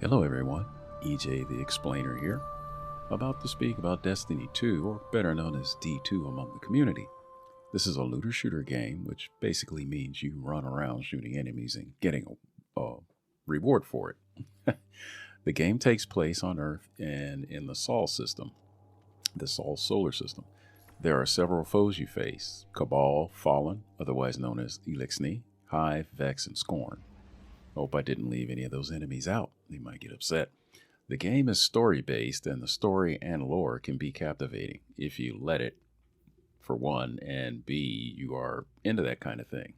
Hello everyone, EJ the Explainer here, about to speak about Destiny 2, or better known as D2 among the community. This is a looter shooter game, which basically means you run around shooting enemies and getting a reward for it. The game takes place on Earth and in the Sol system, the Sol solar system. There are several foes you face: Cabal, Fallen, otherwise known as Elixni, Hive, Vex, and Scorn. Hope I didn't leave any of those enemies out. They might get upset. The game is story based, and the story and lore can be captivating if you let it, for one, and B, you are into that kind of thing.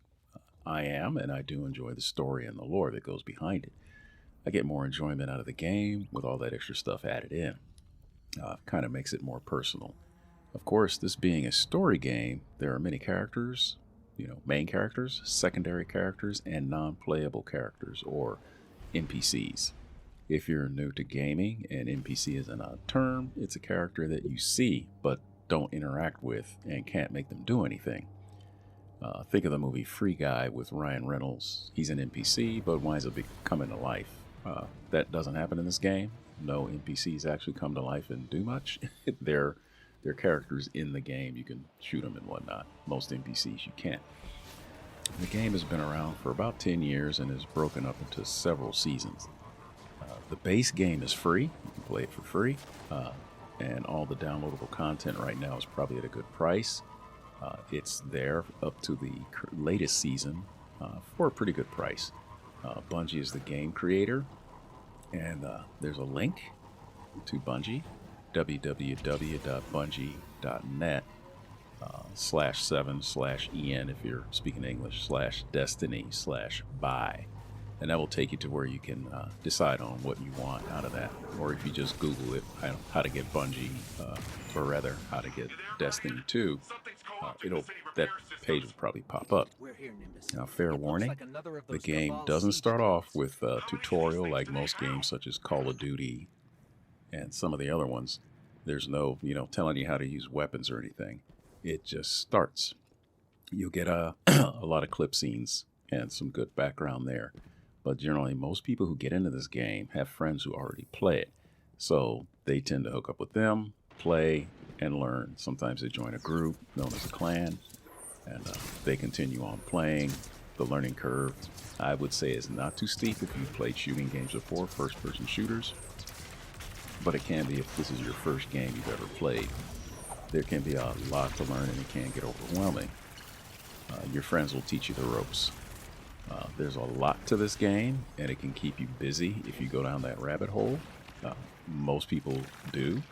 I am, and I do enjoy the story and the lore that goes behind it. I get more enjoyment out of the game with all that extra stuff added in. Kind of makes it more personal. Of course, this being a story game, there are many characters, main characters, secondary characters, and non playable characters, or NPCs. If you're new to gaming, an NPC is an odd term. It's a character that you see but don't interact with and can't make them do anything. Think of the movie Free Guy with Ryan Reynolds. He's an NPC but winds up coming to life. That doesn't happen in this game. No NPCs actually come to life and do much. They're characters in the game. You can shoot them and whatnot. Most NPCs you can't. The game has been around for about 10 years and is broken up into several seasons. The base game is free. You can play it for free. And all the downloadable content right now is probably at a good price. It's there up to the latest season for a pretty good price. Bungie is the game creator, and there's a link to Bungie, www.bungie.net /7/en if you're speaking English /destiny/buy, and that will take you to where you can decide on what you want out of that. Or if you just Google it, how to get Bungie, or rather how to get Destiny 2, that page will probably pop up. Now, fair warning, the game doesn't start off with a tutorial like most games such as Call of Duty and some of the other ones. There's no, telling you how to use weapons or anything. It just starts. You'll get a lot of clip scenes and some good background there. But generally, most people who get into this game have friends who already play it. So they tend to hook up with them, play, and learn. Sometimes they join a group known as a clan, and they continue on playing. The learning curve, I would say, is not too steep if you've played shooting games before, first-person shooters. But it can be if this is your first game you've ever played. There can be a lot to learn, and it can get overwhelming. Your friends will teach you the ropes. There's a lot to this game, and it can keep you busy if you go down that rabbit hole. Most people do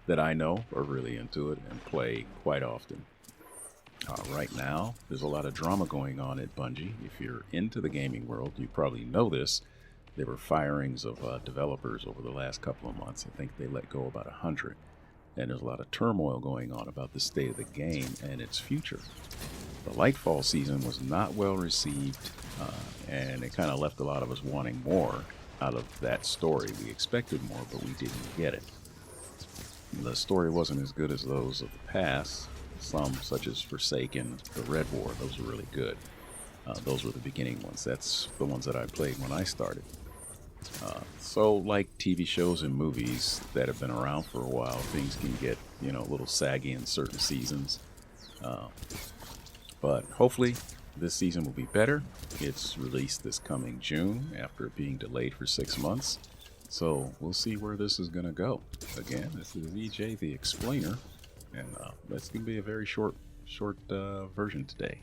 that I know are really into it and play quite often. Right now, there's a lot of drama going on at Bungie. If you're into the gaming world, you probably know this. There were firings of developers over the last couple of months. I think they let go about 100. And there's a lot of turmoil going on about the state of the game and its future. The Lightfall season was not well received, and it kind of left a lot of us wanting more out of that story. We expected more, but we didn't get it. The story wasn't as good as those of the past. Some, such as Forsaken, the Red War, those were really good. Those were the beginning ones. That's the ones that I played when I started. So like TV shows and movies that have been around for a while, things can get, a little saggy in certain seasons. But hopefully this season will be better. It's released this coming June after being delayed for 6 months. So we'll see where this is going to go. Again, this is EJ the Explainer, and that's going to be a very short version today.